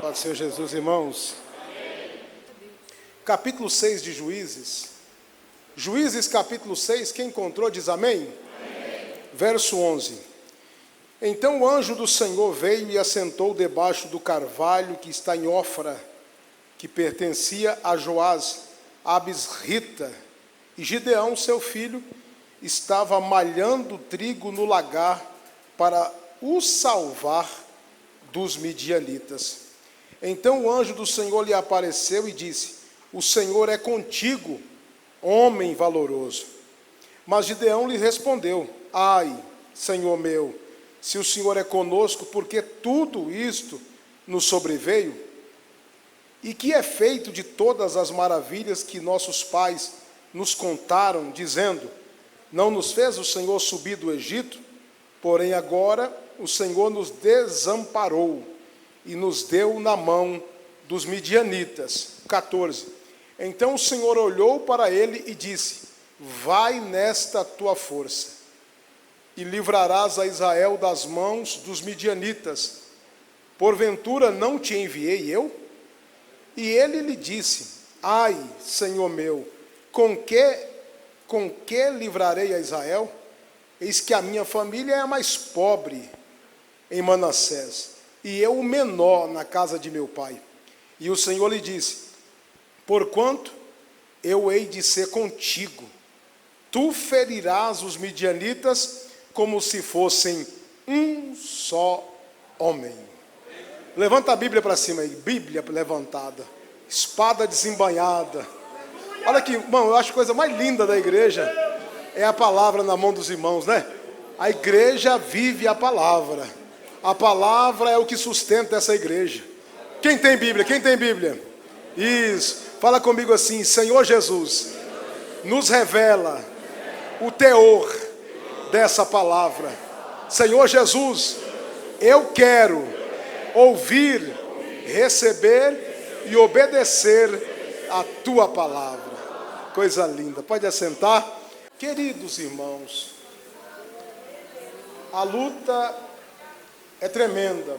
Paz do Senhor Jesus, irmãos. Capítulo 6 de Juízes. Juízes, capítulo 6, quem encontrou diz amém? Verso 11. Então o anjo do Senhor veio e assentou debaixo do carvalho que está em Ofra, que pertencia a Joás, Abisrita, e Gideão, seu filho, estava malhando trigo no lagar para o salvar dos midianitas. Então o anjo do Senhor lhe apareceu e disse: o Senhor é contigo, homem valoroso. Mas Gideão lhe respondeu: ai, Senhor meu, se o Senhor é conosco, porque tudo isto nos sobreveio? E que é feito de todas as maravilhas que nossos pais nos contaram, dizendo: não nos fez o Senhor subir do Egito? Porém agora o Senhor nos desamparou e nos deu na mão dos midianitas. 14. Então o Senhor olhou para ele e disse: vai nesta tua força, e livrarás a Israel das mãos dos midianitas. Porventura não te enviei eu? E ele lhe disse: ai, Senhor meu, com que livrarei a Israel? Eis que a minha família é a mais pobre em Manassés, e eu o menor na casa de meu pai. E o Senhor lhe disse: porquanto eu hei de ser contigo, tu ferirás os midianitas como se fossem um só homem. Levanta a Bíblia para cima aí, Bíblia levantada, espada desembainhada. Olha aqui, irmão, eu acho a coisa mais linda da igreja é a palavra na mão dos irmãos, né? A igreja vive a palavra é o que sustenta essa igreja. Quem tem Bíblia? Quem tem Bíblia? Isso, fala comigo assim: Senhor Jesus, nos revela o teor dessa palavra. Senhor Jesus, eu quero ouvir, receber e obedecer a tua palavra. Coisa linda, pode assentar. Queridos irmãos, a luta é tremenda.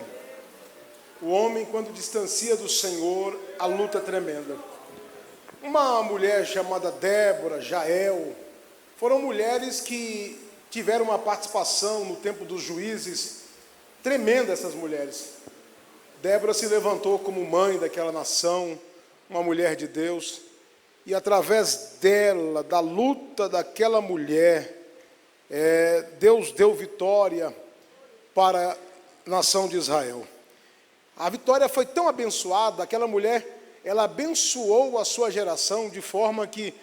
O homem, quando distancia do Senhor, a luta é tremenda. Uma mulher chamada Débora, Jael, foram mulheres que tiveram uma participação no tempo dos juízes tremenda. Essas mulheres. Débora se levantou como mãe daquela nação, uma mulher de Deus, e através dela, da luta daquela mulher, Deus deu vitória para a nação de Israel. A vitória foi tão abençoada, aquela mulher, ela abençoou a sua geração de forma que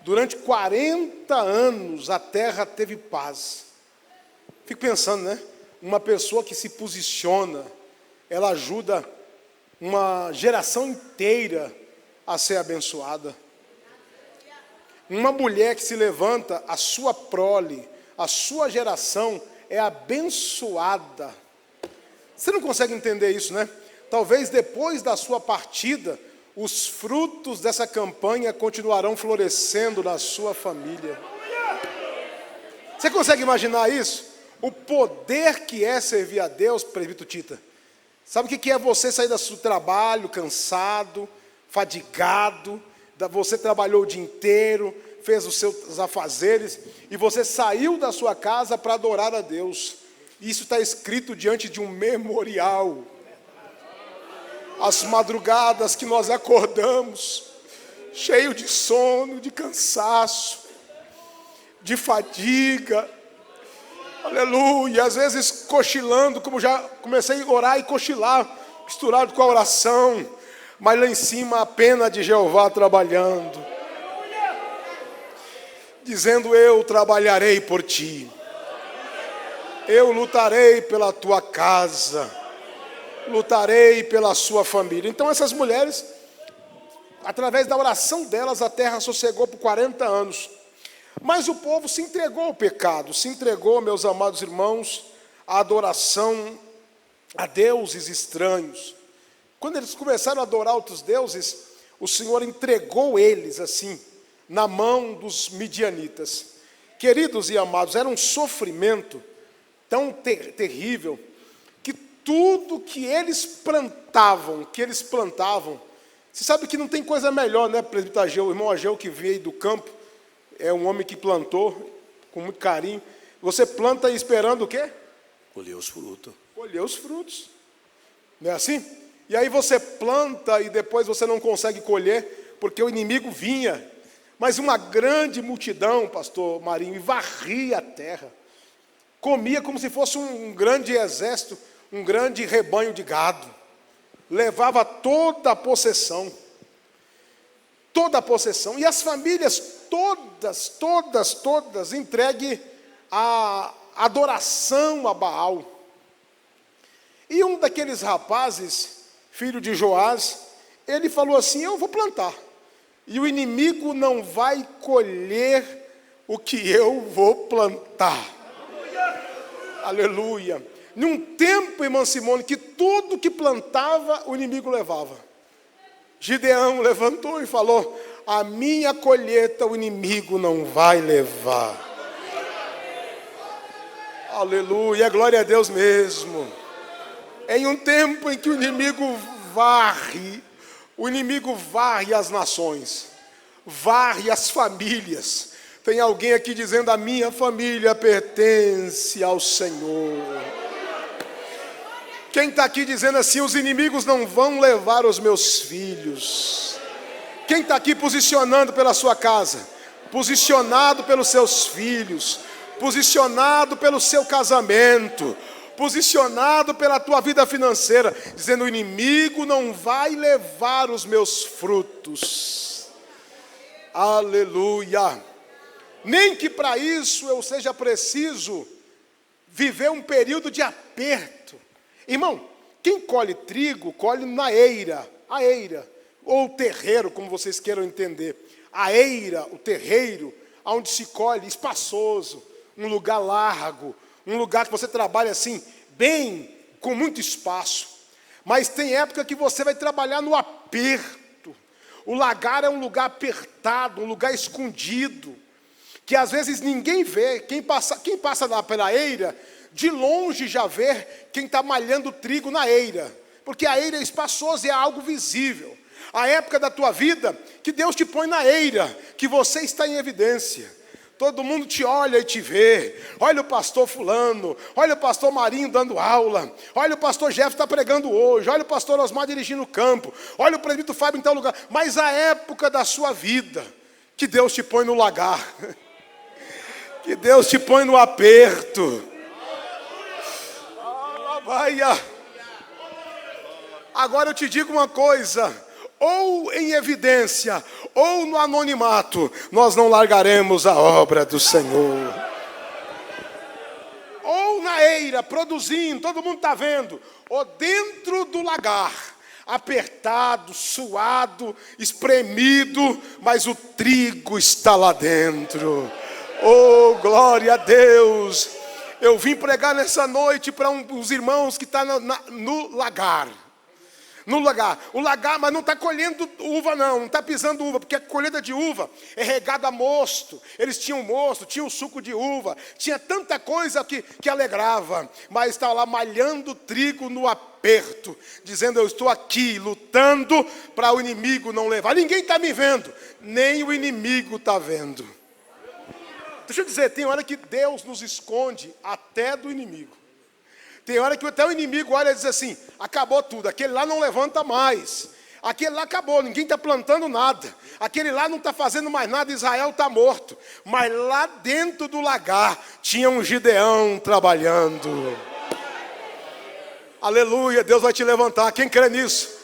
durante 40 anos a terra teve paz. Fico pensando, né? Uma pessoa que se posiciona, ela ajuda uma geração inteira a ser abençoada. Uma mulher que se levanta, a sua prole, a sua geração é abençoada. Você não consegue entender isso, né? Talvez depois da sua partida, os frutos dessa campanha continuarão florescendo na sua família. Você consegue imaginar isso? O poder que é servir a Deus, presbítero Tita. Sabe o que é você sair do seu trabalho cansado, fadigado, você trabalhou o dia inteiro, fez os seus afazeres, e você saiu da sua casa para adorar a Deus. Isso está escrito diante de um memorial. As madrugadas que nós acordamos, cheio de sono, de cansaço, de fadiga, aleluia, às vezes cochilando, como já comecei a orar e cochilar, misturado com a oração, mas lá em cima a pena de Jeová trabalhando, dizendo: eu trabalharei por ti, eu lutarei pela tua casa, lutarei pela sua família. Então essas mulheres, através da oração delas, a terra sossegou por 40 anos. Mas o povo se entregou ao pecado, se entregou, meus amados irmãos, à adoração a deuses estranhos. Quando eles começaram a adorar outros deuses, o Senhor entregou eles assim, na mão dos midianitas. Queridos e amados, era um sofrimento tão terrível, que tudo que eles plantavam, você sabe que não tem coisa melhor, né, presbítero Ageu, o irmão Ageu que veio do campo, é um homem que plantou com muito carinho. Você planta esperando o quê? Colher os frutos. Colher os frutos. Não é assim? E aí você planta e depois você não consegue colher, porque o inimigo vinha. Mas uma grande multidão, pastor Marinho, varria a terra. Comia como se fosse um grande exército, um grande rebanho de gado. Levava toda a possessão. Toda a possessão. E as famílias todas entregue à adoração a Baal. E um daqueles rapazes, filho de Joás, ele falou assim: eu vou plantar. E o inimigo não vai colher o que eu vou plantar. Aleluia. Num tempo, irmã Simone, que tudo que plantava, o inimigo levava. Gideão levantou e falou: a minha colheita o inimigo não vai levar. Aleluia, glória a Deus mesmo. Em um tempo em que o inimigo varre as nações, varre as famílias. Tem alguém aqui dizendo: a minha família pertence ao Senhor. Quem está aqui dizendo assim: os inimigos não vão levar os meus filhos? Quem está aqui posicionando pela sua casa, posicionado pelos seus filhos, posicionado pelo seu casamento, posicionado pela tua vida financeira, dizendo: o inimigo não vai levar os meus frutos. Aleluia. Nem que para isso eu seja preciso viver um período de aperto. Irmão, quem colhe trigo, colhe na eira, a eira, ou terreiro, como vocês queiram entender. A eira, o terreiro, onde se colhe, espaçoso, um lugar largo, um lugar que você trabalha assim, bem, com muito espaço. Mas tem época que você vai trabalhar no aperto. O lagar é um lugar apertado, um lugar escondido, que às vezes ninguém vê. Quem passa lá pela eira, de longe já vê quem está malhando trigo na eira, porque a eira é espaçosa e é algo visível. A época da tua vida, que Deus te põe na eira, que você está em evidência. Todo mundo te olha e te vê. Olha o pastor fulano, olha o pastor Marinho dando aula, olha o pastor Jeff está pregando hoje, olha o pastor Osmar dirigindo o campo, olha o presbítero Fábio em tal lugar. Mas a época da sua vida, que Deus te põe no lagar, que Deus te põe no aperto. Agora eu te digo uma coisa: ou em evidência, ou no anonimato, nós não largaremos a obra do Senhor. Ou na eira, produzindo, todo mundo está vendo, ou dentro do lagar, apertado, suado, espremido, mas o trigo está lá dentro. Oh, glória a Deus! Eu vim pregar nessa noite para uns irmãos que estão no lagar. No lagar. O lagar, mas não está colhendo uva não está pisando uva, porque a colheita de uva é regada a mosto. Eles tinham mosto, tinham suco de uva, tinha tanta coisa que alegrava, mas está lá malhando trigo no aperto, dizendo: eu estou aqui lutando para o inimigo não levar. Ninguém está me vendo, nem o inimigo está vendo. Deixa eu dizer, tem hora que Deus nos esconde até do inimigo. Tem hora que até o inimigo olha e diz assim: acabou tudo, aquele lá não levanta mais. Aquele lá acabou, ninguém está plantando nada. Aquele lá não está fazendo mais nada, Israel está morto. Mas lá dentro do lagar tinha um Gideão trabalhando. Aleluia, Deus vai te levantar, quem crê nisso?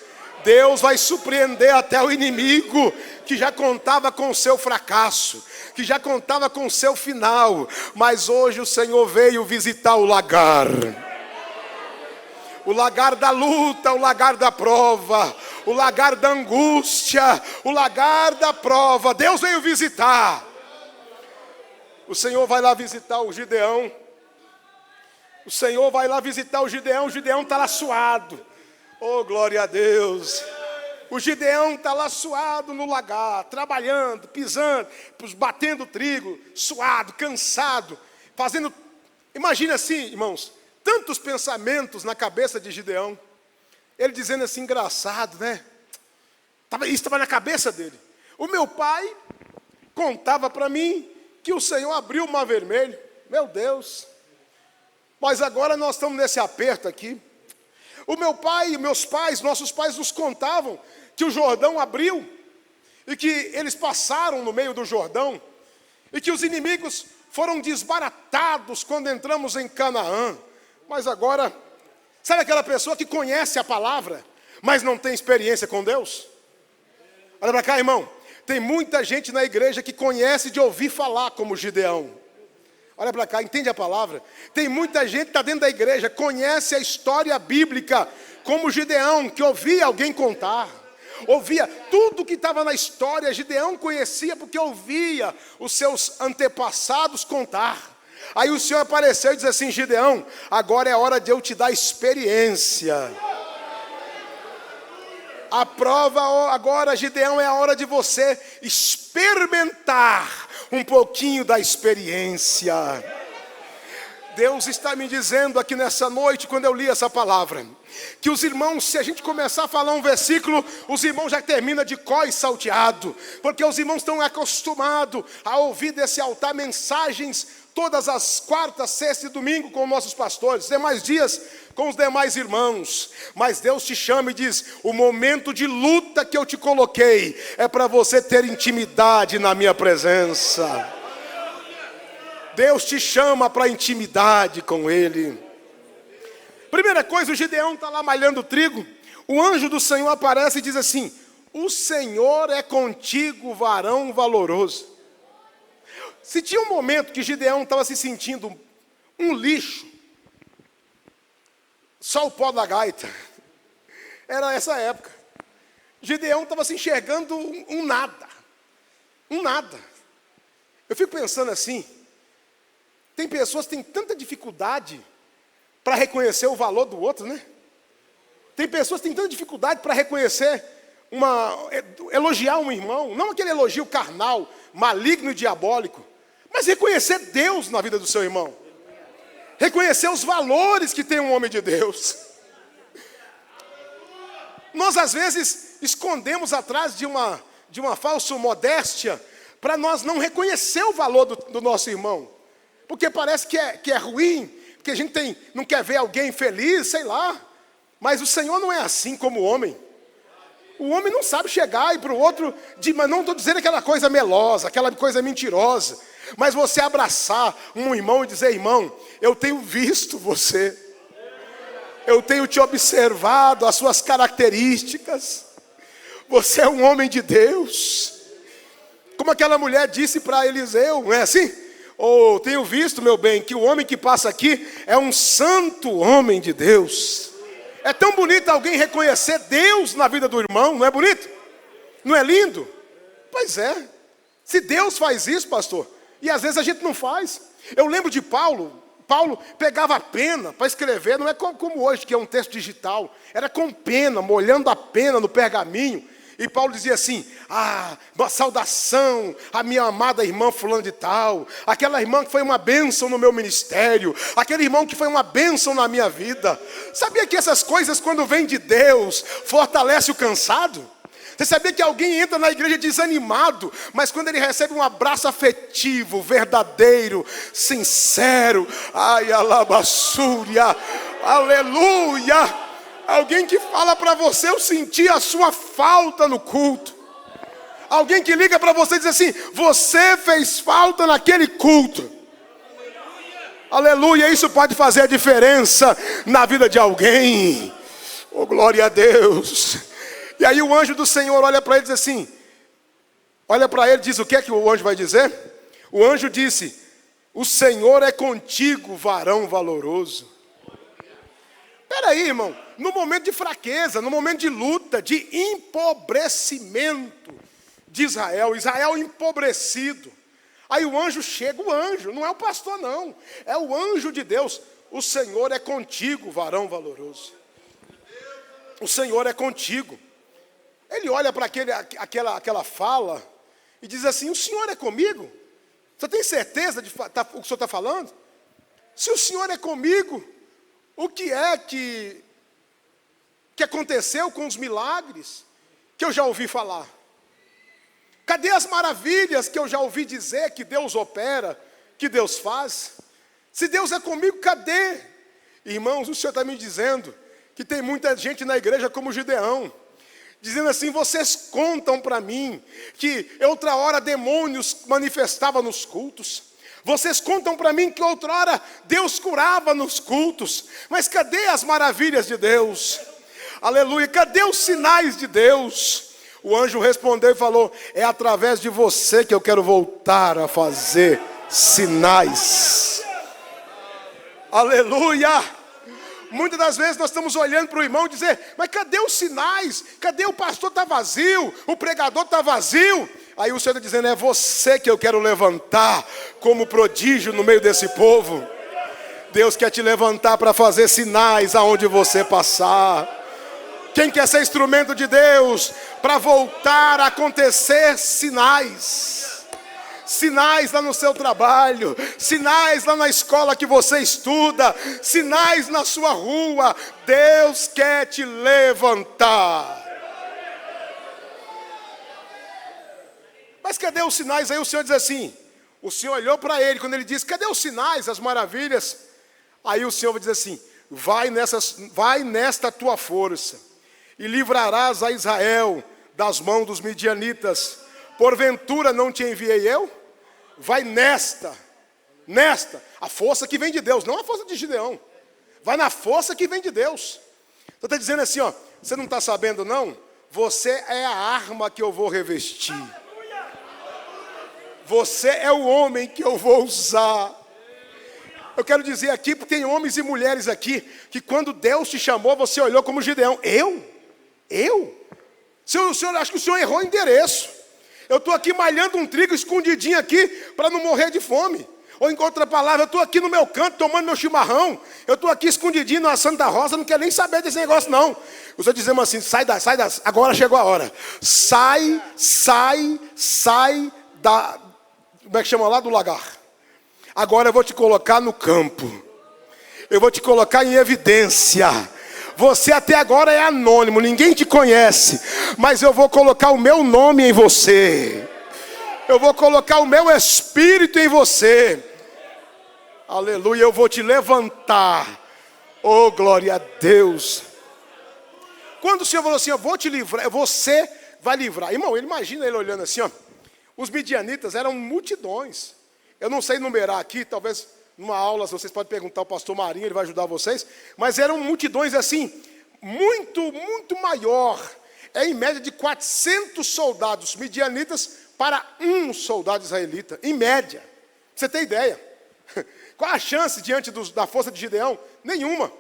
Deus vai surpreender até o inimigo que já contava com o seu fracasso, que já contava com o seu final. Mas hoje o Senhor veio visitar o lagar. O lagar da luta, o lagar da prova, o lagar da angústia, o lagar da prova. Deus veio visitar. O Senhor vai lá visitar o Gideão. O Senhor vai lá visitar o Gideão está lá suado. Oh, glória a Deus. O Gideão está lá suado no lagar, trabalhando, pisando, batendo trigo, suado, cansado, fazendo. Imagina assim, irmãos, tantos pensamentos na cabeça de Gideão. Ele dizendo assim, engraçado, né? Isso estava na cabeça dele. O meu pai contava para mim que o Senhor abriu o mar vermelho. Meu Deus. Mas agora nós estamos nesse aperto aqui. O meu pai e meus pais, nossos pais nos contavam que o Jordão abriu e que eles passaram no meio do Jordão e que os inimigos foram desbaratados quando entramos em Canaã. Mas agora, sabe aquela pessoa que conhece a palavra, mas não tem experiência com Deus? Olha para cá, irmão. Tem muita gente na igreja que conhece de ouvir falar como Gideão. Olha para cá, entende a palavra? Tem muita gente que está dentro da igreja, conhece a história bíblica como Gideão, que ouvia alguém contar. Ouvia tudo que estava na história. Gideão conhecia porque ouvia os seus antepassados contar. Aí o Senhor apareceu e disse assim, Gideão, agora é hora de eu te dar experiência. A prova agora, Gideão, é a hora de você experimentar um pouquinho da experiência. Deus está me dizendo aqui nessa noite, quando eu li essa palavra, que os irmãos, se a gente começar a falar um versículo, os irmãos já terminam de có e salteado, porque os irmãos estão acostumados a ouvir desse altar mensagens todas as quartas, sexta e domingo com nossos pastores, demais dias com os demais irmãos. Mas Deus te chama e diz, o momento de luta que eu te coloquei é para você ter intimidade na minha presença. Deus te chama para intimidade com Ele. Primeira coisa, o Gideão está lá malhando trigo. O anjo do Senhor aparece e diz assim, o Senhor é contigo, varão valoroso. Se tinha um momento que Gideão estava se sentindo um lixo, só o pó da gaita, era essa época. Gideão estava se enxergando um nada. Eu fico pensando assim, tem pessoas que têm tanta dificuldade para reconhecer o valor do outro, né? Tem pessoas que têm tanta dificuldade para reconhecer, elogiar um irmão, não aquele elogio carnal, maligno e diabólico, mas reconhecer Deus na vida do seu irmão. Reconhecer os valores que tem um homem de Deus. Nós às vezes escondemos atrás de uma falsa modéstia para nós não reconhecer o valor do nosso irmão. Porque parece que é ruim, porque a gente não quer ver alguém feliz, sei lá. Mas o Senhor não é assim como o homem. O homem não sabe chegar e para o outro, mas não estou dizendo aquela coisa melosa, aquela coisa mentirosa. Mas você abraçar um irmão e dizer, irmão, eu tenho visto você. Eu tenho te observado, as suas características. Você é um homem de Deus. Como aquela mulher disse para Eliseu, não é assim? Oh, tenho visto, meu bem, que o homem que passa aqui é um santo homem de Deus. É tão bonito alguém reconhecer Deus na vida do irmão, não é bonito? Não é lindo? Pois é. Se Deus faz isso, pastor, e às vezes a gente não faz. Eu lembro de Paulo pegava a pena para escrever, não é como hoje, que é um texto digital. Era com pena, molhando a pena no pergaminho. E Paulo dizia assim, uma saudação à minha amada irmã fulano de tal, aquela irmã que foi uma bênção no meu ministério, aquele irmão que foi uma bênção na minha vida. Sabia que essas coisas, quando vêm de Deus, fortalece o cansado? Você sabia que alguém entra na igreja desanimado, mas quando ele recebe um abraço afetivo, verdadeiro, sincero, alabassúria, aleluia, alguém que fala para você, eu senti a sua falta no culto. Alguém que liga para você e diz assim, você fez falta naquele culto. Aleluia, isso pode fazer a diferença na vida de alguém. Oh, glória a Deus. E aí o anjo do Senhor olha para ele e diz assim, olha para ele e diz, o que é que o anjo vai dizer? O anjo disse, o Senhor é contigo, varão valoroso. Espera aí, irmão, no momento de fraqueza, no momento de luta, de empobrecimento de Israel empobrecido. Aí o anjo chega, o anjo, não é o pastor não, é o anjo de Deus. O Senhor é contigo, varão valoroso. O Senhor é contigo. Ele olha para aquela fala e diz assim, o Senhor é comigo? Você tem certeza de o que o Senhor está falando? Se o Senhor é comigo, O que é que aconteceu com os milagres que eu já ouvi falar? Cadê as maravilhas que eu já ouvi dizer que Deus opera, que Deus faz? Se Deus é comigo, cadê? Irmãos, o Senhor está me dizendo que tem muita gente na igreja como Gideão, dizendo assim: vocês contam para mim que outra hora demônios manifestavam nos cultos. Vocês contam para mim que outra hora Deus curava nos cultos. Mas cadê as maravilhas de Deus? Aleluia, cadê os sinais de Deus? O anjo respondeu e falou: é através de você que eu quero voltar a fazer sinais. Aleluia. Muitas das vezes nós estamos olhando para o irmão e dizer: mas cadê os sinais? Cadê o pastor? Está vazio, o pregador está vazio. Aí o Senhor está dizendo: é você que eu quero levantar como prodígio no meio desse povo. Deus quer te levantar para fazer sinais aonde você passar. Quem quer ser instrumento de Deus para voltar a acontecer sinais? Sinais lá no seu trabalho, sinais lá na escola que você estuda, sinais na sua rua. Deus quer te levantar. Mas cadê os sinais? Aí o Senhor diz assim, o Senhor olhou para ele, quando ele disse: cadê os sinais, as maravilhas? Aí o Senhor vai dizer assim: vai nesta tua força, e livrarás a Israel das mãos dos midianitas. Porventura não te enviei eu? Vai nesta, a força que vem de Deus, não a força de Gideão. Vai na força que vem de Deus. Então está dizendo assim, ó: você não está sabendo não? Você é a arma que eu vou revestir. Você é o homem que eu vou usar. Eu quero dizer aqui, porque tem homens e mulheres aqui, que quando Deus te chamou, você olhou como Gideão. Eu? O senhor, acho que o senhor errou o endereço. Eu estou aqui malhando um trigo escondidinho aqui, para não morrer de fome. Ou em outra palavra, eu estou aqui no meu canto, tomando meu chimarrão. Eu estou aqui escondidinho na Santa Rosa, não quero nem saber desse negócio não. O senhor dizendo assim: sai da, agora chegou a hora. Sai da, como é que chama lá? Do lagar. Agora eu vou te colocar no campo. Eu vou te colocar em evidência. Você até agora é anônimo, ninguém te conhece. Mas eu vou colocar o meu nome em você. Eu vou colocar o meu espírito em você. Aleluia, eu vou te levantar. Oh, glória a Deus. Quando o Senhor falou assim: eu vou te livrar, você vai livrar. Irmão, ele imagina ele olhando assim, ó. Os midianitas eram multidões. Eu não sei numerar aqui, talvez numa aula vocês podem perguntar ao pastor Marinho, ele vai ajudar vocês. Mas eram multidões assim, muito maior. É em média de 400 soldados midianitas para um soldado israelita, em média. Você tem ideia? Qual a chance diante da força de Gideão? Nenhuma.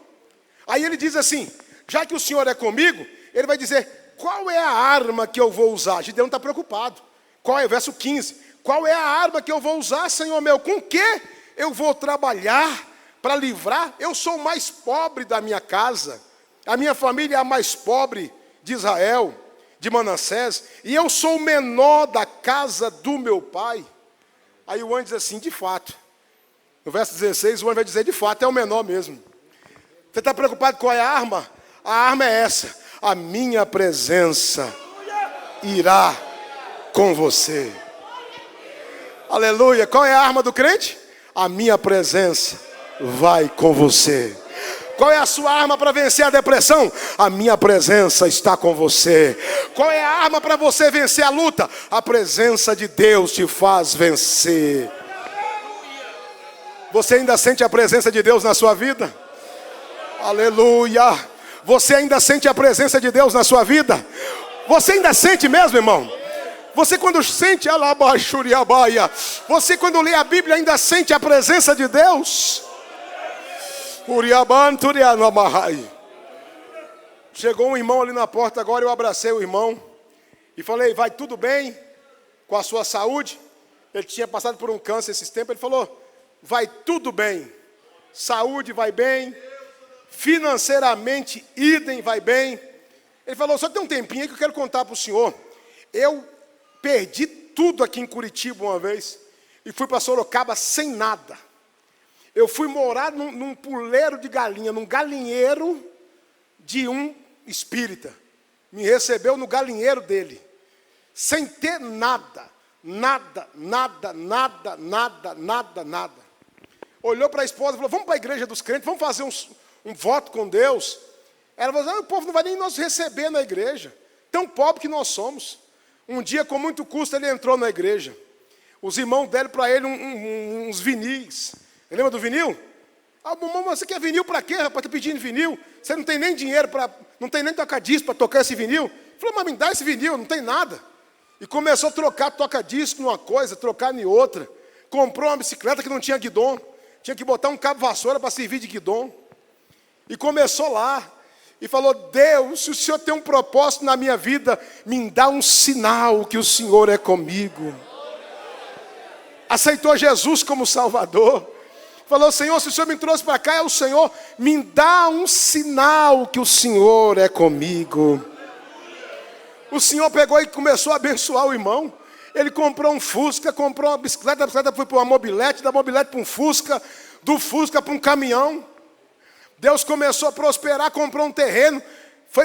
Aí ele diz assim: já que o Senhor é comigo, ele vai dizer: qual é a arma que eu vou usar? Gideão está preocupado. Qual é? Verso 15. Qual é a arma que eu vou usar, Senhor meu? Com que eu vou trabalhar para livrar? Eu sou o mais pobre da minha casa. A minha família é a mais pobre de Israel, de Manassés. E eu sou o menor da casa do meu pai. Aí o anjo diz assim: de fato. No verso 16, o anjo vai dizer: de fato, é o menor mesmo. Você está preocupado com qual é a arma? A arma é essa: a minha presença irá com você. Aleluia. Qual é a arma do crente? A minha presença vai com você. Qual é a sua arma para vencer a depressão? A minha presença está com você. Qual é a arma para você vencer a luta? A presença de Deus te faz vencer. Você ainda sente a presença de Deus na sua vida? Aleluia. Você ainda sente a presença de Deus na sua vida? Você ainda sente mesmo, irmão? Você quando sente você quando lê a Bíblia ainda sente a presença de Deus? Chegou um irmão ali na porta agora, eu abracei o irmão e falei: vai tudo bem com a sua saúde? Ele tinha passado por um câncer esses tempos. Ele falou: vai tudo bem, saúde vai bem, financeiramente idem vai bem. Ele falou: só tem um tempinho aí que eu quero contar para o senhor. Eu perdi tudo aqui em Curitiba uma vez e fui para Sorocaba sem nada. Eu fui morar num puleiro de galinha, num galinheiro de um espírita. Me recebeu no galinheiro dele, sem ter nada. Olhou para a esposa e falou: vamos para a igreja dos crentes, vamos fazer um voto com Deus. Ela falou: o povo não vai nem nos receber na igreja, tão pobre que nós somos. Um dia, com muito custo, ele entrou na igreja. Os irmãos deram para ele uns vinis. Lembra do vinil? Ah, mamãe, você quer vinil para quê, rapaz? Está pedindo vinil? Você não tem nem dinheiro, não tem nem toca-disco para tocar esse vinil? Ele falou: mas me dá esse vinil, não tem nada. E começou a trocar toca-disco numa coisa, trocar em outra. Comprou uma bicicleta que não tinha guidão. Tinha que botar um cabo vassoura para servir de guidão. E começou lá. E falou: Deus, se o Senhor tem um propósito na minha vida, me dá um sinal que o Senhor é comigo. Aceitou Jesus como Salvador. Falou: Senhor, se o Senhor me trouxe para cá, é o Senhor, me dá um sinal que o Senhor é comigo. O Senhor pegou e começou a abençoar o irmão. Ele comprou um Fusca, comprou uma bicicleta, a bicicleta foi para uma mobilete, da mobilete para um Fusca, do Fusca para um caminhão. Deus começou a prosperar, comprou um terreno,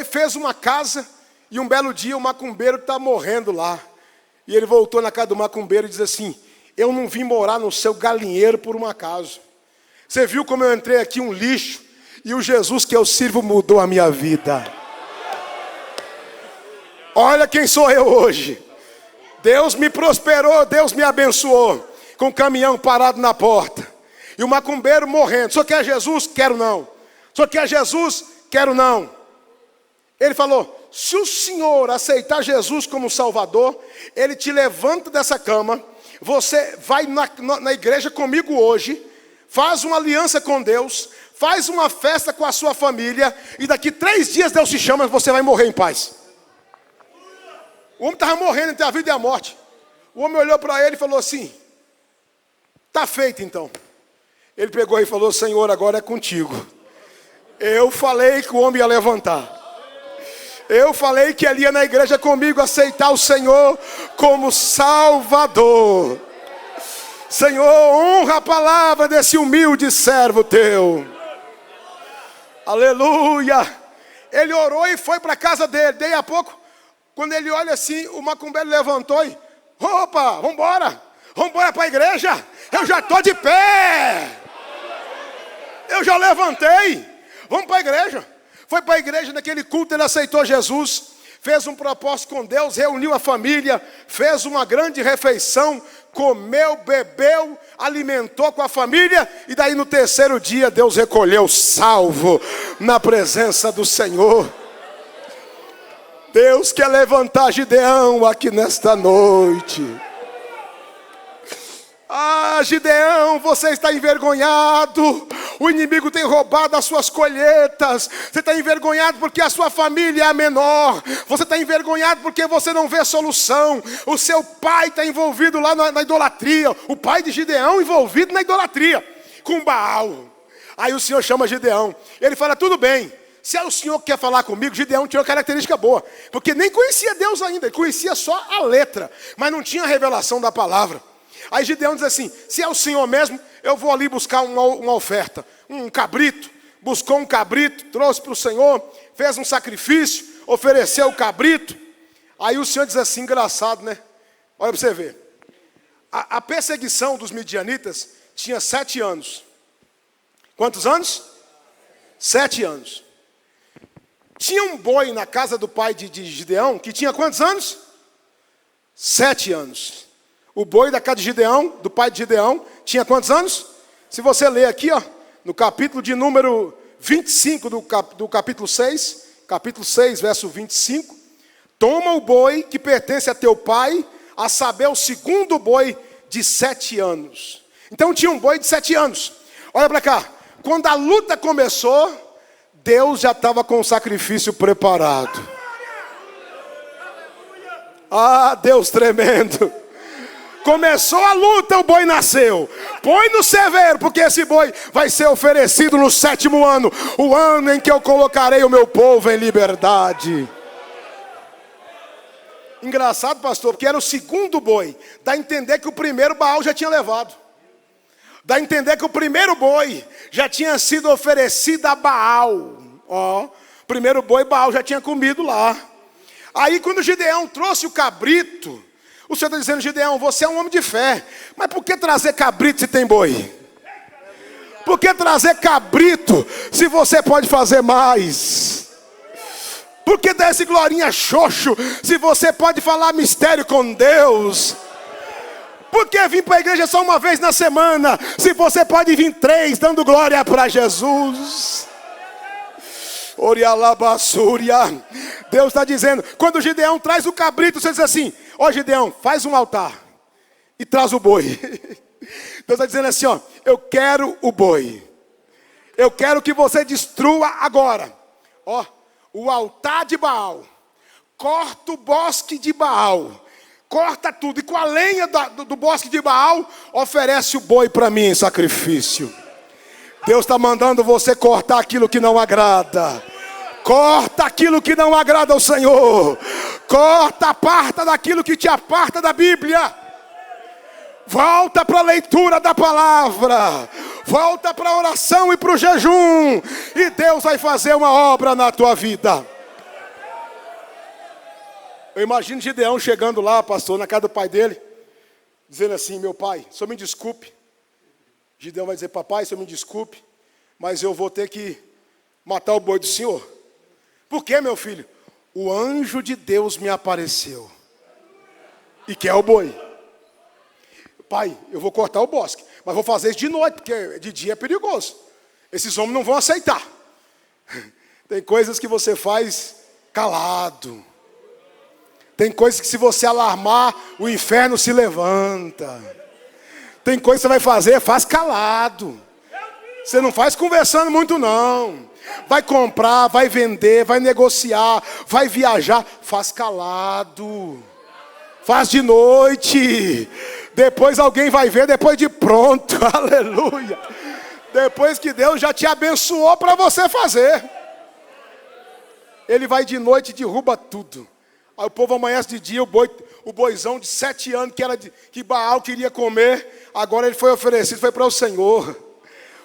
fez uma casa, e um belo dia o macumbeiro está morrendo lá. E ele voltou na casa do macumbeiro e diz assim: eu não vim morar no seu galinheiro por um acaso. Você viu como eu entrei aqui um lixo, e o Jesus que eu sirvo mudou a minha vida. Olha quem sou eu hoje. Deus me prosperou, Deus me abençoou, com o caminhão parado na porta. E o macumbeiro morrendo. Só quer Jesus? Quero não. Só quer Jesus? Quero não. Ele falou: se o senhor aceitar Jesus como Salvador, Ele te levanta dessa cama, você vai na igreja comigo hoje, faz uma aliança com Deus, faz uma festa com a sua família, e daqui 3 dias Deus te chama e você vai morrer em paz. O homem estava morrendo entre a vida e a morte. O homem olhou para ele e falou assim: está feito então. Ele pegou e falou: Senhor, agora é contigo. Eu falei que o homem ia levantar. Eu falei que ele ia na igreja comigo aceitar o Senhor como Salvador. Senhor, honra a palavra desse humilde servo teu. Aleluia. Ele orou e foi para a casa dele. Daí a pouco, quando ele olha assim, o macumbeiro levantou e: opa, vamos embora para a igreja. Eu já estou de pé. Eu já levantei. Vamos para a igreja. Foi para a igreja, naquele culto ele aceitou Jesus, fez um propósito com Deus, reuniu a família, fez uma grande refeição, comeu, bebeu, alimentou com a família, e daí no 3º dia Deus recolheu salvo na presença do Senhor. Deus quer levantar Gideão aqui nesta noite. Ah, Gideão, você está envergonhado. O inimigo tem roubado as suas colheitas. Você está envergonhado porque a sua família é a menor. Você está envergonhado porque você não vê solução. O seu pai está envolvido lá na idolatria. O pai de Gideão envolvido na idolatria, com Baal. Aí o Senhor chama Gideão. Ele fala: tudo bem, se é o Senhor que quer falar comigo. Gideão tinha uma característica boa, porque nem conhecia Deus ainda. Ele conhecia só a letra, mas não tinha a revelação da palavra. Aí Gideão diz assim: se é o Senhor mesmo, eu vou ali buscar uma oferta, um cabrito. Buscou um cabrito, trouxe para o Senhor, fez um sacrifício, ofereceu o cabrito. Aí o Senhor diz assim: engraçado, né? Olha para você ver. A perseguição dos midianitas tinha 7 anos. Quantos anos? 7 anos. Tinha um boi na casa do pai de Gideão, que tinha quantos anos? 7 anos. O boi da casa de Gideão, do pai de Gideão, tinha quantos anos? Se você ler aqui, ó, no capítulo de número 25 do capítulo 6, verso 25. Toma o boi que pertence a teu pai, a saber, o segundo boi de 7 anos. Então tinha um boi de 7 anos. Olha para cá. Quando a luta começou, Deus já estava com o sacrifício preparado. Ah, Deus tremendo. Começou a luta, o boi nasceu. Põe no ceveiro, porque esse boi vai ser oferecido no 7º ano. O ano em que eu colocarei o meu povo em liberdade. Engraçado, pastor, porque era o segundo boi. Dá a entender que o primeiro Baal já tinha levado. Dá a entender que o primeiro boi já tinha sido oferecido a Baal. Ó, primeiro boi Baal já tinha comido lá. Aí quando Gideão trouxe o cabrito, o Senhor está dizendo: Gideão, você é um homem de fé, mas por que trazer cabrito se tem boi? Por que trazer cabrito se você pode fazer mais? Por que dar esse glorinha xoxo se você pode falar mistério com Deus? Por que vir para a igreja só uma vez na semana se você pode vir 3 dando glória para Jesus? Orialabassúria. Deus está dizendo, quando o Gideão traz o cabrito, você diz assim: ó Gideão, faz um altar e traz o boi. Deus está dizendo assim, ó: eu quero o boi. Eu quero que você destrua agora, ó, o altar de Baal. Corta o bosque de Baal. Corta tudo. E com a lenha do bosque de Baal, oferece o boi para mim em sacrifício. Deus está mandando você cortar aquilo que não agrada. Corta aquilo que não agrada ao Senhor. Corta, aparta daquilo que te aparta da Bíblia. Volta para a leitura da palavra. Volta para a oração e para o jejum. E Deus vai fazer uma obra na tua vida. Eu imagino Gideão chegando lá, pastor, na casa do pai dele, dizendo assim: meu pai, o senhor me desculpe. Gideão vai dizer: papai, o senhor me desculpe, mas eu vou ter que matar o boi do senhor. Por quê, meu filho? O anjo de Deus me apareceu e quer o boi. Pai, eu vou cortar o bosque, mas vou fazer isso de noite, porque de dia é perigoso. Esses homens não vão aceitar. Tem coisas que você faz calado. Tem coisas que se você alarmar, o inferno se levanta. Tem coisas que você vai fazer, faz calado. Você não faz conversando muito não. Vai comprar, vai vender, vai negociar, vai viajar, faz calado. Faz de noite. Depois alguém vai ver, depois de pronto. Aleluia. Depois que Deus já te abençoou para você fazer. Ele vai de noite e derruba tudo. Aí o povo amanhece de dia, o boizão de 7 anos que Baal queria comer, agora ele foi oferecido, foi para o Senhor.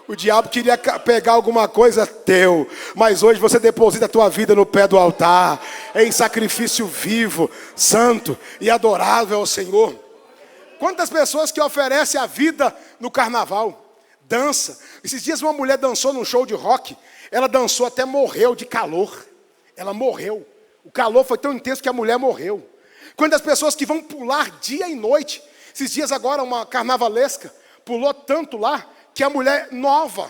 O diabo queria pegar alguma coisa teu, mas hoje você deposita a tua vida no pé do altar, em sacrifício vivo, santo e adorável ao Senhor. Quantas pessoas que oferecem a vida no carnaval, dança. Esses dias uma mulher dançou num show de rock, ela dançou até morreu de calor, ela morreu. O calor foi tão intenso que a mulher morreu. Quantas pessoas que vão pular dia e noite. Esses dias agora uma carnavalesca pulou tanto lá que a mulher nova,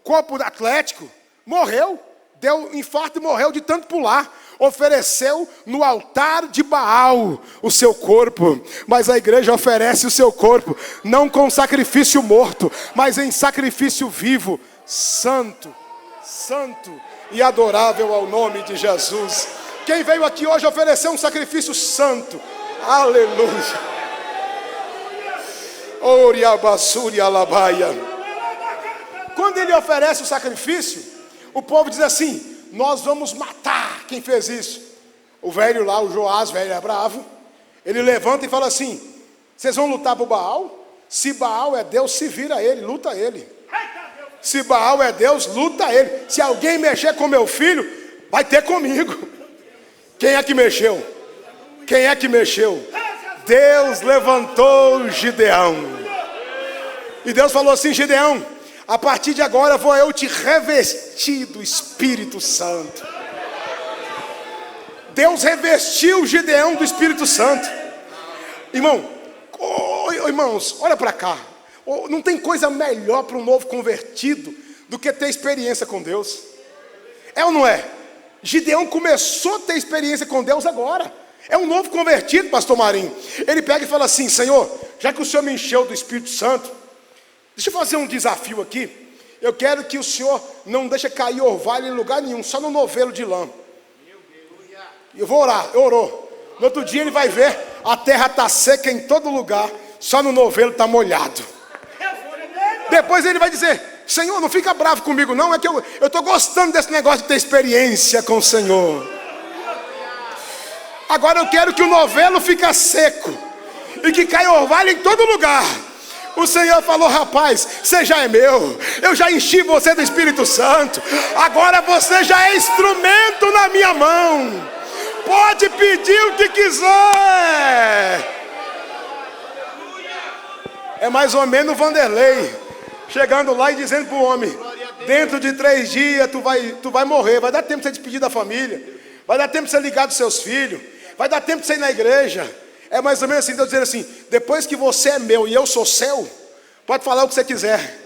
corpo atlético, morreu. Deu infarto e morreu de tanto pular. Ofereceu no altar de Baal o seu corpo. Mas a igreja oferece o seu corpo, não com sacrifício morto, mas em sacrifício vivo, santo, santo e adorável ao nome de Jesus. Quem veio aqui hoje oferecer um sacrifício santo? Aleluia. Oriabassuri alabaia. Quando ele oferece o sacrifício, o povo diz assim: nós vamos matar quem fez isso. O velho lá, o Joás, velho é bravo. Ele levanta e fala assim: vocês vão lutar por Baal? Se Baal é Deus, se vira ele, luta ele. Se Baal é Deus, luta ele. Se alguém mexer com meu filho, vai ter comigo. Quem é que mexeu? Quem é que mexeu? Deus levantou Gideão. E Deus falou assim: Gideão, a partir de agora vou eu te revestir do Espírito Santo. Deus revestiu Gideão do Espírito Santo. Irmãos, olha para cá. Não tem coisa melhor para um novo convertido do que ter experiência com Deus. É ou não é? Gideão começou a ter experiência com Deus agora. É um novo convertido, pastor Marinho. Ele pega e fala assim: Senhor, já que o Senhor me encheu do Espírito Santo, deixa eu fazer um desafio aqui. Eu quero que o Senhor não deixe cair orvalho em lugar nenhum, só no novelo de lã. Eu vou orar. Eu orou. No outro dia ele vai ver, a terra está seca em todo lugar, só no novelo está molhado. Depois ele vai dizer: Senhor, não fica bravo comigo não, é que eu estou gostando desse negócio de ter experiência com o Senhor. Agora eu quero que o novelo fique seco e que caia orvalho em todo lugar. O Senhor falou: rapaz, você já é meu, eu já enchi você do Espírito Santo, agora você já é instrumento na minha mão, pode pedir o que quiser. É mais ou menos o Vanderlei chegando lá e dizendo para o homem: dentro de 3 dias tu vai morrer, vai dar tempo de você despedir da família, vai dar tempo de você ligar dos seus filhos, vai dar tempo de você ir na igreja. É mais ou menos assim, Deus dizendo assim: depois que você é meu e eu sou seu, pode falar o que você quiser,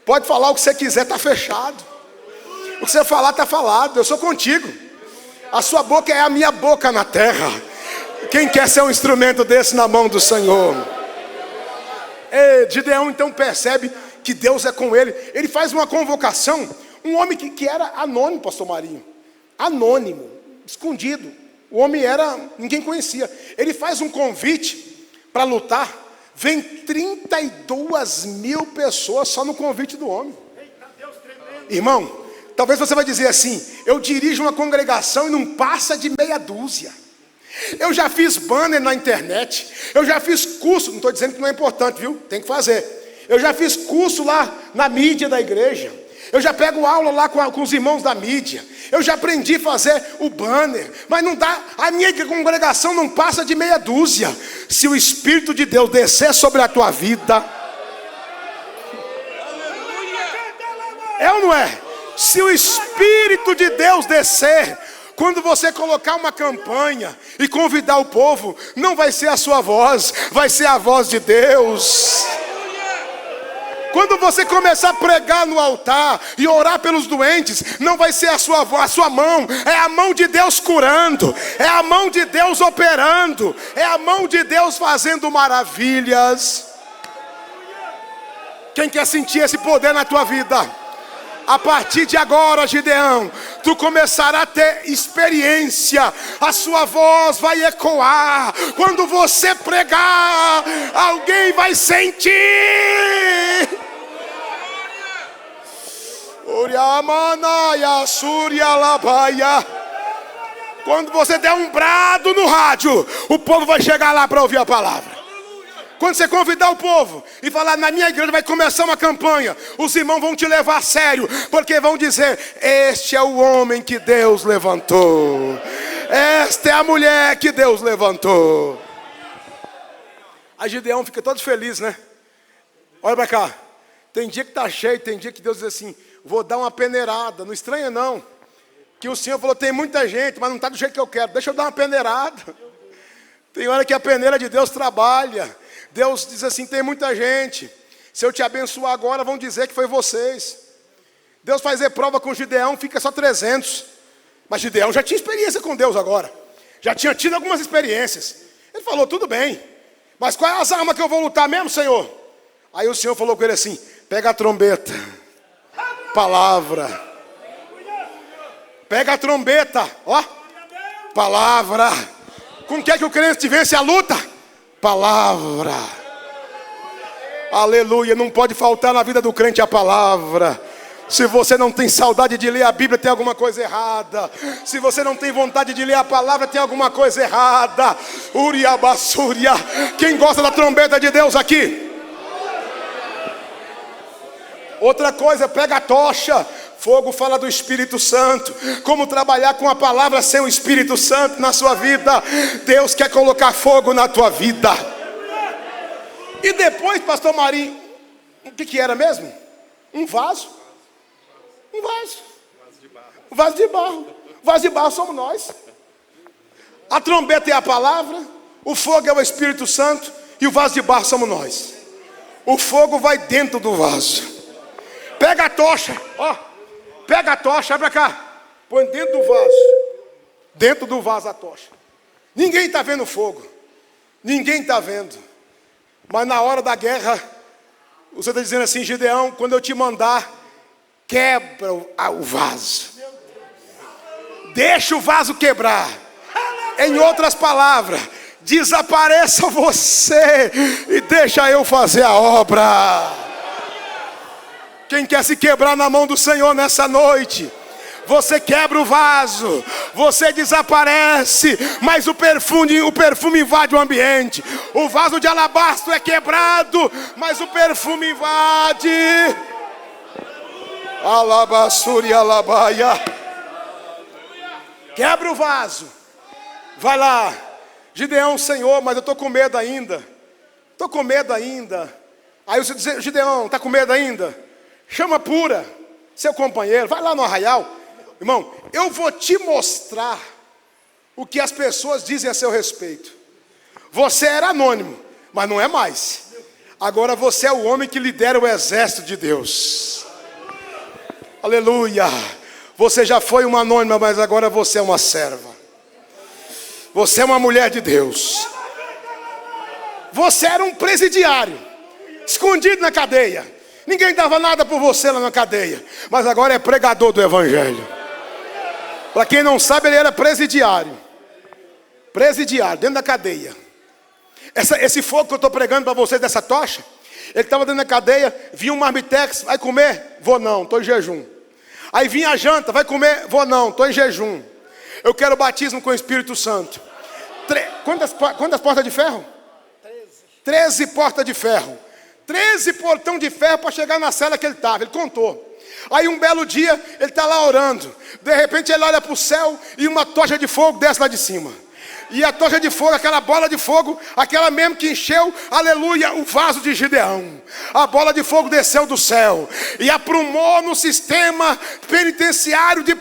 pode falar o que você quiser, está fechado. O que você falar está falado, eu sou contigo. A sua boca é a minha boca na terra. Quem quer ser um instrumento desse na mão do Senhor? Gideão então percebe que Deus é com ele. Ele faz uma convocação. Um homem que era anônimo, pastor Marinho, anônimo, escondido. O homem ninguém conhecia. Ele faz um convite para lutar. Vem 32 mil pessoas só no convite do homem. Irmão, talvez você vai dizer assim: eu dirijo uma congregação e não passa de meia dúzia. Eu já fiz banner na internet, eu já fiz curso, não estou dizendo que não é importante, viu? Tem que fazer. Eu já fiz curso lá na mídia da igreja, eu já pego aula lá com os irmãos da mídia, eu já aprendi a fazer o banner, mas não dá, a minha congregação não passa de meia dúzia. Se o Espírito de Deus descer sobre a tua vida, é ou não é? Se o Espírito de Deus descer, quando você colocar uma campanha e convidar o povo, não vai ser a sua voz, vai ser a voz de Deus. Quando você começar a pregar no altar e orar pelos doentes, não vai ser a sua voz, a sua mão, é a mão de Deus curando, é a mão de Deus operando, é a mão de Deus fazendo maravilhas. Quem quer sentir esse poder na tua vida? A partir de agora, Gideão, tu começará a ter experiência. A sua voz vai ecoar. Quando você pregar, alguém vai sentir. Quando você der um brado no rádio, o povo vai chegar lá para ouvir a palavra. Quando você convidar o povo e falar: na minha igreja vai começar uma campanha, os irmãos vão te levar a sério, porque vão dizer: este é o homem que Deus levantou, esta é a mulher que Deus levantou. Aí Gideão fica todo feliz, né? Olha para cá, tem dia que está cheio, tem dia que Deus diz assim: vou dar uma peneirada. Não estranha não, que o Senhor falou: tem muita gente, mas não está do jeito que eu quero, deixa eu dar uma peneirada. Tem hora que a peneira de Deus trabalha. Deus diz assim: tem muita gente, se eu te abençoar agora, vão dizer que foi vocês. Deus fazer prova com Gideão, fica só 300. Mas Gideão já tinha experiência com Deus agora, já tinha tido algumas experiências. Ele falou: tudo bem, mas qual é as armas que eu vou lutar mesmo, Senhor? Aí o Senhor falou com ele assim: pega a trombeta, palavra. Pega a trombeta, ó, palavra. Com que é que o crente vence a luta? Palavra. Aleluia. Não pode faltar na vida do crente a palavra. Se você não tem saudade de ler a Bíblia, tem alguma coisa errada. Se você não tem vontade de ler a palavra, tem alguma coisa errada. Uriabassúria. Quem gosta da trombeta de Deus aqui? Outra coisa, pega a tocha. Fogo fala do Espírito Santo. Como trabalhar com a palavra sem o Espírito Santo na sua vida? Deus quer colocar fogo na tua vida. E depois, pastor Marinho, o que era mesmo? Um vaso. Um vaso. Um vaso de barro. O vaso de barro somos nós. A trombeta é a palavra, o fogo é o Espírito Santo e o vaso de barro somos nós. O fogo vai dentro do vaso. Pega a tocha, ó. Pega a tocha, vai pra cá. Põe dentro do vaso. Dentro do vaso a tocha. Ninguém está vendo fogo. Ninguém está vendo. Mas na hora da guerra, você está dizendo assim: Gideão, quando eu te mandar, quebra o vaso. Deixa o vaso quebrar. Em outras palavras, desapareça você e deixa eu fazer a obra. Quem quer se quebrar na mão do Senhor nessa noite, você quebra o vaso, você desaparece, mas o perfume invade o ambiente. O vaso de alabastro é quebrado, mas o perfume invade. Alabassuri alabaia. Quebra o vaso. Vai lá. Gideão, Senhor, mas eu estou com medo ainda. Estou com medo ainda. Aí você diz, Gideão, está com medo ainda? Chama Pura, seu companheiro, vai lá no arraial. Irmão, eu vou te mostrar o que as pessoas dizem a seu respeito. Você era anônimo, mas não é mais. Agora você é o homem que lidera o exército de Deus. Aleluia. Você já foi uma anônima, mas agora você é uma serva. Você é uma mulher de Deus. Você era um presidiário, escondido na cadeia. Ninguém dava nada por você lá na cadeia. Mas agora é pregador do evangelho. Para quem não sabe, ele era presidiário. Presidiário, dentro da cadeia. Esse fogo que eu estou pregando para vocês, dessa tocha, ele estava dentro da cadeia, vinha um marmitex, vai comer? Vou não, estou em jejum. Aí vinha a janta, vai comer? Vou não, estou em jejum. Eu quero batismo com o Espírito Santo. Quantas portas de ferro? 13 portas de ferro. 13 portão de ferro para chegar na cela que ele estava. Ele contou. Aí um belo dia, ele está lá orando. De repente ele olha para o céu e uma tocha de fogo desce lá de cima. E a tocha de fogo, aquela bola de fogo, aquela mesmo que encheu, aleluia, o vaso de Gideão. A bola de fogo desceu do céu e aprumou no sistema penitenciário de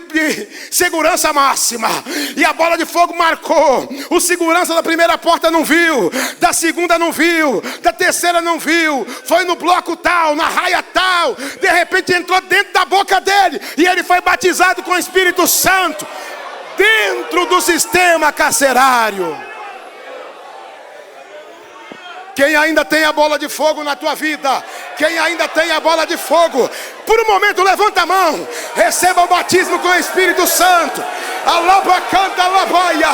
segurança máxima. E a bola de fogo marcou. O segurança da primeira porta não viu, da segunda não viu, da terceira não viu. Foi no bloco tal, na raia tal. De repente entrou dentro da boca dele e ele foi batizado com o Espírito Santo. Dentro do sistema carcerário. Quem ainda tem a bola de fogo na tua vida, quem ainda tem a bola de fogo, por um momento levanta a mão, receba o batismo com o Espírito Santo. Alaba, canta, alabaia.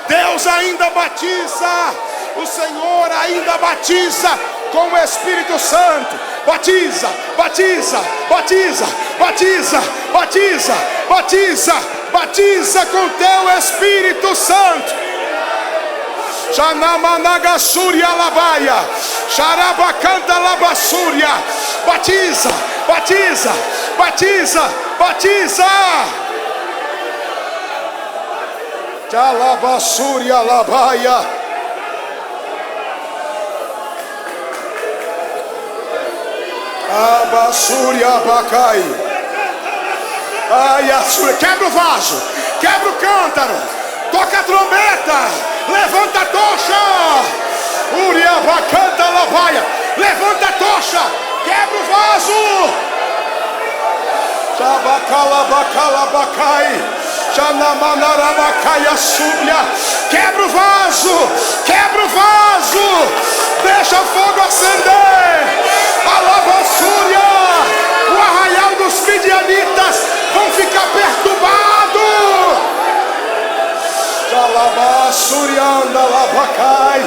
Deus ainda batiza, o Senhor ainda batiza com o Espírito Santo. Batiza, batiza, batiza, batiza, batiza, batiza, batiza com teu Espírito Santo. Xanamanagassúria alabaia, xarabacanta labassúria. Batiza, batiza, batiza, batiza. Xalabassúria alabaia. Abassúria abacai. Ai, assúria. Quebra o vaso, quebra o cântaro, toca a trombeta, levanta a tocha. Uria abacanta lavaia. Levanta a tocha, quebra o vaso. Tabacalabacalabacai. Xanamanarabacai súbia. Quebra o vaso, quebra o vaso. Deixa o fogo acender. Alabassúria, o arraial dos midianitas vão ficar perturbados. Alabassúria, andalabacai.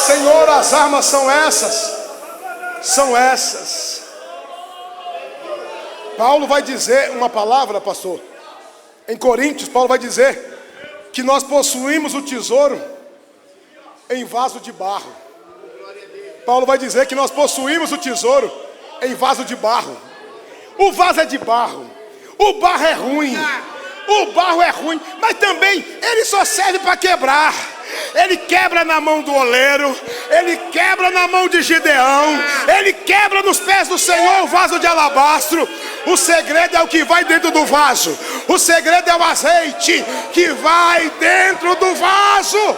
Senhor, as armas são essas. São essas. Paulo vai dizer uma palavra, pastor. Em Coríntios, Paulo vai dizer que nós possuímos o tesouro em vaso de barro. Paulo vai dizer que nós possuímos o tesouro em vaso de barro. O vaso é de barro. O barro é ruim. O barro é ruim, mas também ele só serve para quebrar. Ele quebra na mão do oleiro, ele quebra na mão de Gideão, ele quebra nos pés do Senhor o vaso de alabastro. O segredo é o que vai dentro do vaso. O segredo é o azeite que vai dentro do vaso.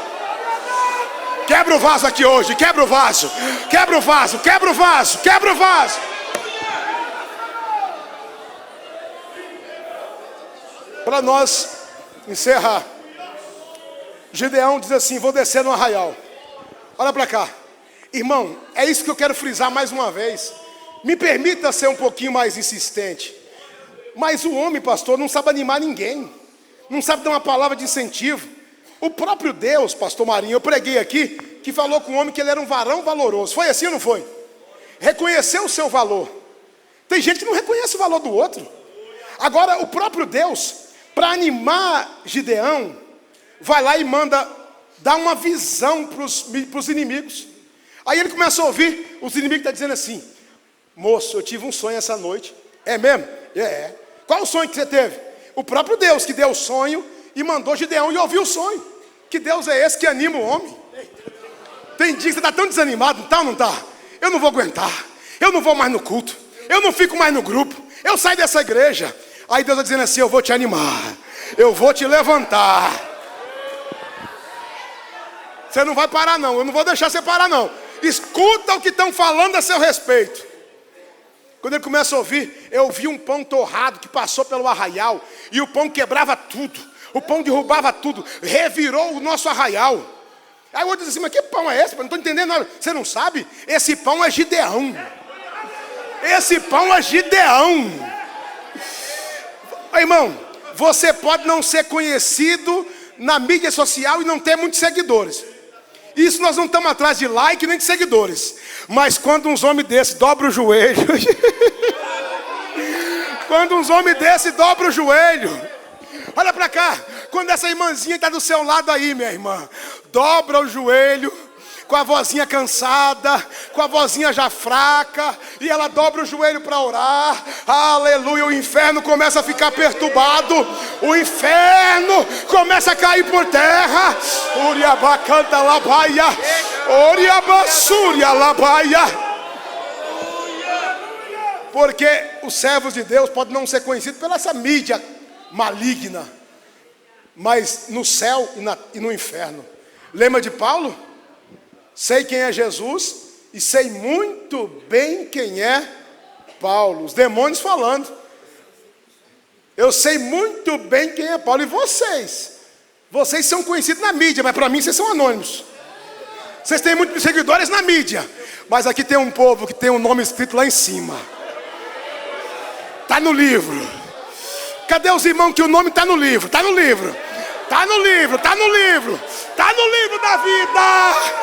Quebra o vaso aqui hoje, quebra o vaso, quebra o vaso, quebra o vaso, quebra o vaso. Para nós encerrar, Gideão diz assim: vou descer no arraial. Olha para cá, irmão, é isso que eu quero frisar mais uma vez. Me permita ser um pouquinho mais insistente. Mas o homem, pastor, não sabe animar ninguém, não sabe dar uma palavra de incentivo. O próprio Deus, pastor Marinho, eu preguei aqui, que falou com o homem que ele era um varão valoroso. Foi assim ou não foi? Reconheceu o seu valor. Tem gente que não reconhece o valor do outro. Agora o próprio Deus, para animar Gideão, vai lá e manda dar uma visão para os inimigos. Aí ele começa a ouvir, os inimigos estão dizendo assim: moço, eu tive um sonho essa noite. É mesmo? É. Qual o sonho que você teve? O próprio Deus que deu o sonho e mandou Gideão ir ouvir o sonho. Que Deus é esse que anima o homem? Tem dia que você está tão desanimado, não está ou não está? Eu não vou aguentar, eu não vou mais no culto, eu não fico mais no grupo, eu saio dessa igreja. Aí Deus está dizendo assim: eu vou te animar, eu vou te levantar. Você não vai parar não, eu não vou deixar você parar não. Escuta o que estão falando a seu respeito. Quando ele começa a ouvir, eu vi um pão torrado que passou pelo arraial, e o pão quebrava tudo, o pão derrubava tudo, revirou o nosso arraial. Aí o outro diz assim: mas que pão é esse? Eu não estou entendendo nada. Você não sabe? Esse pão é Gideão. Esse pão é Gideão. Aí, irmão, você pode não ser conhecido na mídia social e não ter muitos seguidores. Isso nós não estamos atrás de like nem de seguidores. Mas quando uns homens desses dobram o joelho, quando uns homens desses dobram o joelho, olha para cá, quando essa irmãzinha está do seu lado aí, minha irmã, dobra o joelho, com a vozinha cansada, com a vozinha já fraca, e ela dobra o joelho para orar, aleluia, o inferno começa a ficar perturbado, o inferno começa a cair por terra, Uriabá canta labaia, Uriabá súria labaia, porque os servos de Deus podem não ser conhecidos pela essa mídia maligna, mas no céu e no inferno. Lembra de Paulo? Sei quem é Jesus e sei muito bem quem é Paulo. Os demônios falando. Eu sei muito bem quem é Paulo. E vocês? Vocês são conhecidos na mídia, mas para mim vocês são anônimos. Vocês têm muitos seguidores na mídia, mas aqui tem um povo que tem um nome escrito lá em cima. Está no livro. Cadê os irmãos que o nome está no livro? Está no livro. Está no livro, está no livro. Está no livro da vida.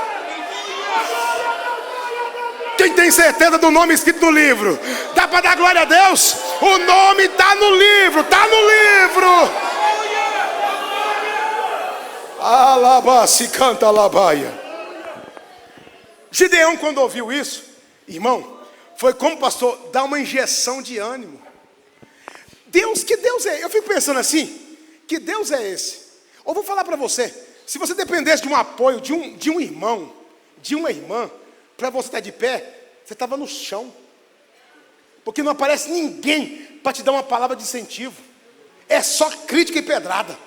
Quem tem certeza do nome escrito no livro? Dá para dar glória a Deus? O nome está no livro, está no livro. Alaba se canta alabaia. Gideão, quando ouviu isso, irmão, foi como pastor, dar uma injeção de ânimo. Deus, que Deus é? Eu fico pensando assim, que Deus é esse? Ou vou falar para você, se você dependesse de um apoio, de um irmão, de uma irmã, para você estar de pé, você estava no chão. Porque não aparece ninguém para te dar uma palavra de incentivo. É só crítica e pedrada.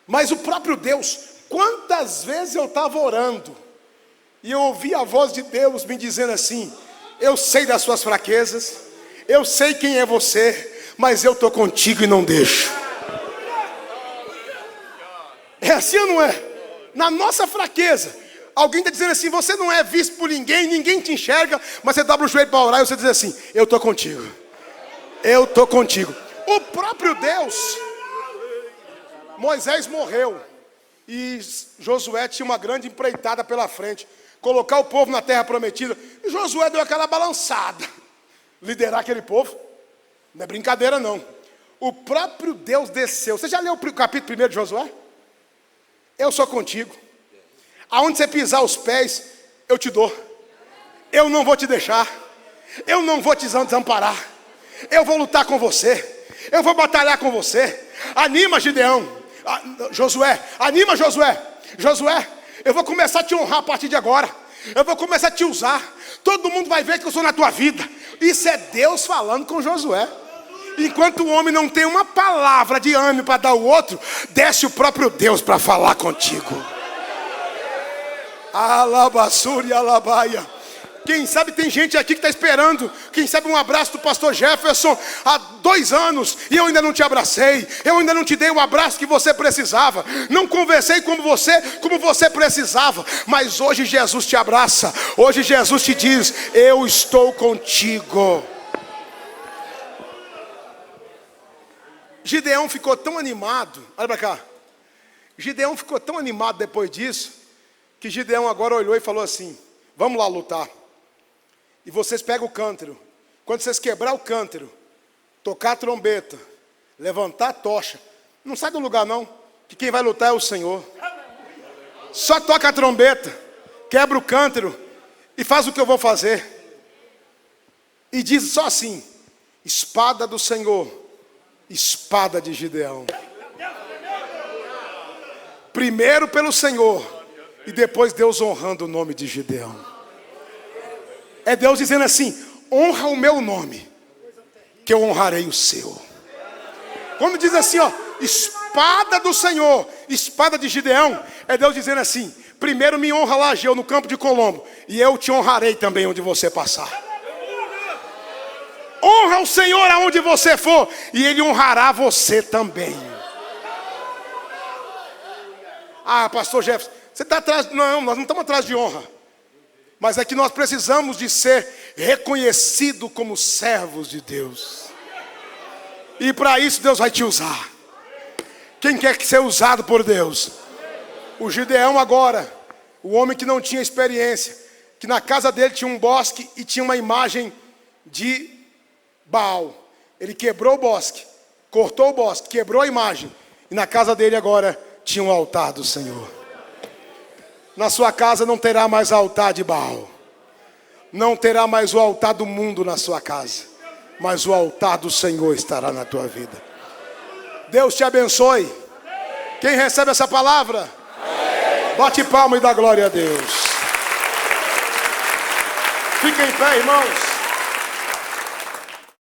Mas o próprio Deus, quantas vezes eu estava orando, e eu ouvi a voz de Deus me dizendo assim: eu sei das suas fraquezas, eu sei quem é você, mas eu estou contigo e não deixo. É assim ou não é? Na nossa fraqueza, alguém está dizendo assim: você não é visto por ninguém, ninguém te enxerga, mas você dobra o joelho para orar e você diz assim: eu estou contigo. Eu estou contigo. O próprio Deus. Moisés morreu e Josué tinha uma grande empreitada pela frente, colocar o povo na terra prometida. E Josué deu aquela balançada. Liderar aquele povo não é brincadeira não. O próprio Deus desceu. Você já leu o capítulo 1 de Josué? Eu sou contigo. Aonde você pisar os pés, eu te dou. Eu não vou te deixar. Eu não vou te desamparar. Eu vou lutar com você. Eu vou batalhar com você. Anima, Gideão. Josué, anima, Josué. Josué, eu vou começar a te honrar a partir de agora. Eu vou começar a te usar. Todo mundo vai ver que eu sou na tua vida. Isso é Deus falando com Josué. Enquanto o homem não tem uma palavra de ânimo para dar ao outro, desce o próprio Deus para falar contigo. Alabassuri, alabaia. Quem sabe tem gente aqui que está esperando, quem sabe um abraço do pastor Jefferson há 2 anos, e eu ainda não te abracei, eu ainda não te dei o abraço que você precisava, não conversei como você precisava, mas hoje Jesus te abraça, hoje Jesus te diz: eu estou contigo. Gideão ficou tão animado, olha para cá, Gideão ficou tão animado depois disso, que Gideão agora olhou e falou assim: vamos lá lutar. E vocês pegam o cântaro. Quando vocês quebrar o cântaro, tocar a trombeta, levantar a tocha, não sai do lugar não, que quem vai lutar é o Senhor. Só toca a trombeta, quebra o cântaro e faz o que eu vou fazer. E diz só assim: espada do Senhor, espada de Gideão. Primeiro pelo Senhor e depois Deus honrando o nome de Gideão. É Deus dizendo assim: honra o meu nome, que eu honrarei o seu. Quando diz assim, ó, espada do Senhor, espada de Gideão, é Deus dizendo assim: primeiro me honra lá, Ageu, no campo de Colombo, e eu te honrarei também onde você passar. Honra o Senhor aonde você for, e Ele honrará você também. Ah, pastor Jefferson, você está atrás? Não, nós não estamos atrás de honra. Mas é que nós precisamos de ser reconhecidos como servos de Deus. E para isso Deus vai te usar. Quem quer ser usado por Deus? O Gideão agora, o homem que não tinha experiência, que na casa dele tinha um bosque e tinha uma imagem de Baal. Ele quebrou o bosque, cortou o bosque, quebrou a imagem. E na casa dele agora tinha um altar do Senhor. Na sua casa não terá mais altar de Baal. Não terá mais o altar do mundo na sua casa. Mas o altar do Senhor estará na tua vida. Deus te abençoe. Quem recebe essa palavra? Bate palma e dá glória a Deus. Fiquem em pé, irmãos.